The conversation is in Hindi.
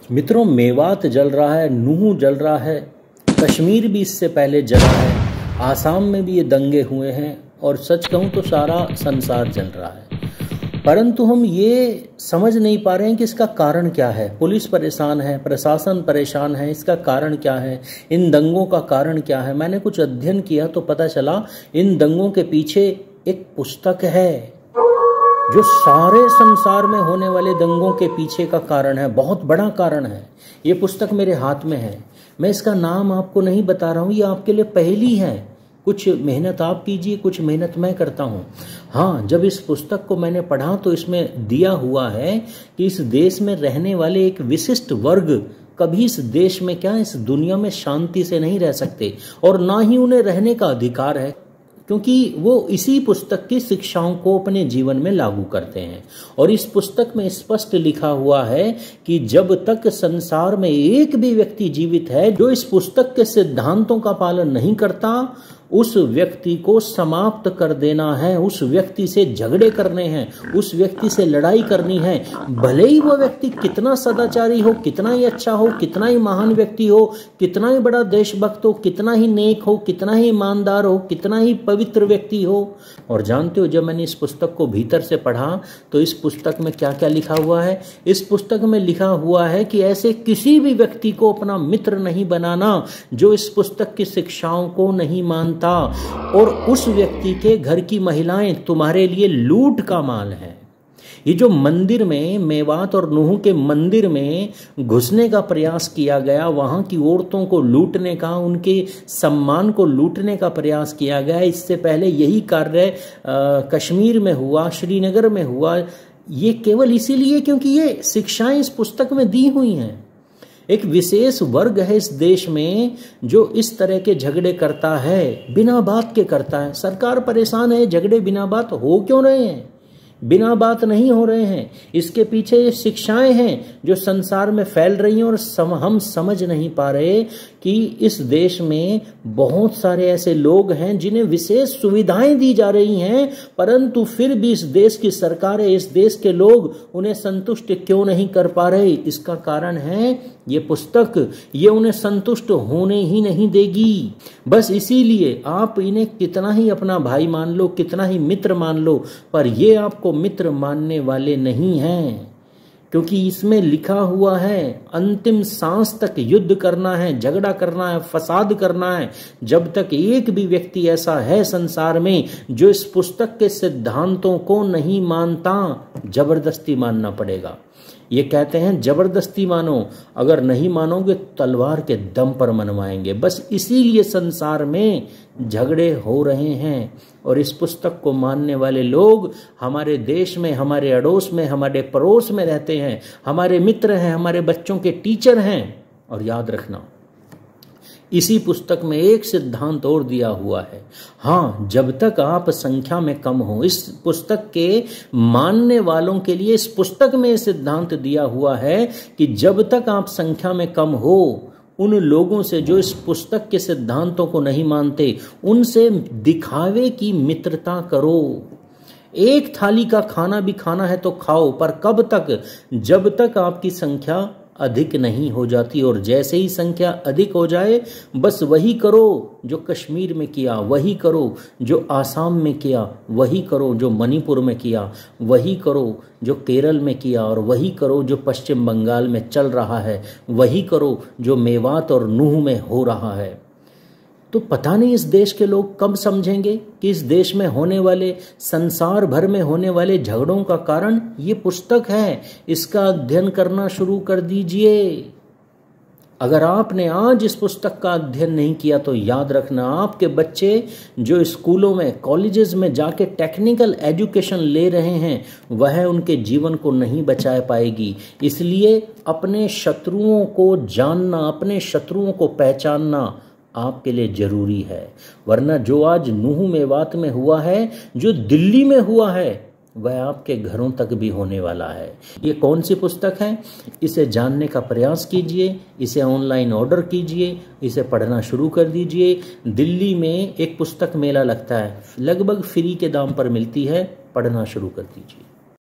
मित्रों, मेवात जल रहा है, नूह जल रहा है, कश्मीर भी इससे पहले जला है, आसाम में भी ये दंगे हुए हैं और सच कहूँ तो सारा संसार जल रहा है। परंतु हम ये समझ नहीं पा रहे हैं कि इसका कारण क्या है। पुलिस परेशान है, प्रशासन परेशान है, इसका कारण क्या है, इन दंगों का कारण क्या है। मैंने कुछ अध्ययन किया तो पता चला इन दंगों के पीछे एक पुस्तक है जो सारे संसार में होने वाले दंगों के पीछे का कारण है, बहुत बड़ा कारण है। ये पुस्तक मेरे हाथ में है, मैं इसका नाम आपको नहीं बता रहा हूँ, ये आपके लिए पहेली है। कुछ मेहनत आप कीजिए, कुछ मेहनत मैं करता हूँ। हाँ, जब इस पुस्तक को मैंने पढ़ा तो इसमें दिया हुआ है कि इस देश में रहने वाले एक विशिष्ट वर्ग कभी इस देश में क्या, इस दुनिया में शांति से नहीं रह सकते और ना ही उन्हें रहने का अधिकार है, क्योंकि वो इसी पुस्तक की शिक्षाओं को अपने जीवन में लागू करते हैं। और इस पुस्तक में स्पष्ट लिखा हुआ है कि जब तक संसार में एक भी व्यक्ति जीवित है जो इस पुस्तक के सिद्धांतों का पालन नहीं करता, उस व्यक्ति को समाप्त कर देना है, उस व्यक्ति से झगड़े करने हैं, उस व्यक्ति से लड़ाई करनी है। भले ही वो व्यक्ति कितना सदाचारी हो, कितना ही अच्छा हो, कितना ही महान व्यक्ति हो, कितना ही बड़ा देशभक्त हो, कितना ही नेक हो, कितना ही ईमानदार हो, कितना ही पवित्र व्यक्ति हो। और जानते हो, जब मैंने इस पुस्तक को भीतर से पढ़ा तो इस पुस्तक में क्या क्या लिखा हुआ है। इस पुस्तक में लिखा हुआ है कि ऐसे किसी भी व्यक्ति को अपना मित्र नहीं बनाना जो इस पुस्तक की शिक्षाओं को नहीं मानता, और उस व्यक्ति के घर की महिलाएं तुम्हारे लिए लूट का माल है। ये जो मंदिर में, मेवात और नूह के मंदिर में घुसने का प्रयास किया गया, वहां की औरतों को लूटने का, उनके सम्मान को लूटने का प्रयास किया गया, इससे पहले यही कार्य कश्मीर में हुआ, श्रीनगर में हुआ। ये केवल इसीलिए क्योंकि ये शिक्षाएं इस पुस्तक में दी हुई हैं। एक विशेष वर्ग है इस देश में जो इस तरह के झगड़े करता है, बिना बात के करता है। सरकार परेशान है, झगड़े बिना बात हो क्यों रहे हैं? बिना बात नहीं हो रहे हैं, इसके पीछे ये शिक्षाएं हैं जो संसार में फैल रही हैं। और हम समझ नहीं पा रहे कि इस देश में बहुत सारे ऐसे लोग हैं जिन्हें विशेष सुविधाएं दी जा रही हैं, परंतु फिर भी इस देश की सरकारें, इस देश के लोग उन्हें संतुष्ट क्यों नहीं कर पा रहे। इसका कारण है ये पुस्तक, ये उन्हें संतुष्ट होने ही नहीं देगी। बस इसीलिए आप इन्हें कितना ही अपना भाई मान लो, कितना ही मित्र मान लो, पर ये आपको मित्र मानने वाले नहीं हैं, क्योंकि इसमें लिखा हुआ है अंतिम सांस तक युद्ध करना है, झगड़ा करना है, फसाद करना है। जब तक एक भी व्यक्ति ऐसा है संसार में जो इस पुस्तक के सिद्धांतों को नहीं मानता, जबरदस्ती मानना पड़ेगा। ये कहते हैं जबरदस्ती मानो, अगर नहीं मानोगे तलवार के दम पर मनवाएंगे। बस इसीलिए संसार में झगड़े हो रहे हैं। और इस पुस्तक को मानने वाले लोग हमारे देश में, हमारे अड़ोस में, हमारे पड़ोस में रहते हैं, हमारे मित्र हैं, हमारे बच्चों के टीचर हैं। और याद रखना, इसी पुस्तक में एक सिद्धांत और दिया हुआ है। हाँ, जब तक आप संख्या में कम हो, इस पुस्तक के मानने वालों के लिए इस पुस्तक में सिद्धांत दिया हुआ है कि जब तक आप संख्या में कम हो, उन लोगों से जो इस पुस्तक के सिद्धांतों को नहीं मानते, उनसे दिखावे की मित्रता करो। एक थाली का खाना भी खाना है तो खाओ, पर कब तक? जब तक आपकी संख्या अधिक नहीं हो जाती। और जैसे ही संख्या अधिक हो जाए, बस वही करो जो कश्मीर में किया, वही करो जो आसाम में किया, वही करो जो मणिपुर में किया, वही करो जो केरल में किया, और वही करो जो पश्चिम बंगाल में चल रहा है, वही करो जो मेवात और नूह में हो रहा है। तो पता नहीं इस देश के लोग कब समझेंगे कि इस देश में होने वाले, संसार भर में होने वाले झगड़ों का कारण ये पुस्तक है। इसका अध्ययन करना शुरू कर दीजिए। अगर आपने आज इस पुस्तक का अध्ययन नहीं किया तो याद रखना, आपके बच्चे जो स्कूलों में, कॉलेजेस में जाके टेक्निकल एजुकेशन ले रहे हैं, वह उनके जीवन को नहीं बचा पाएगी। इसलिए अपने शत्रुओं को जानना, अपने शत्रुओं को पहचानना आपके लिए जरूरी है। वरना जो आज नूह मेवात में हुआ है, जो दिल्ली में हुआ है, वह आपके घरों तक भी होने वाला है। ये कौन सी पुस्तक है? इसे जानने का प्रयास कीजिए, इसे ऑनलाइन ऑर्डर कीजिए, इसे पढ़ना शुरू कर दीजिए। दिल्ली में एक पुस्तक मेला लगता है, लगभग फ्री के दाम पर मिलती है, पढ़ना शुरू कर दीजिए।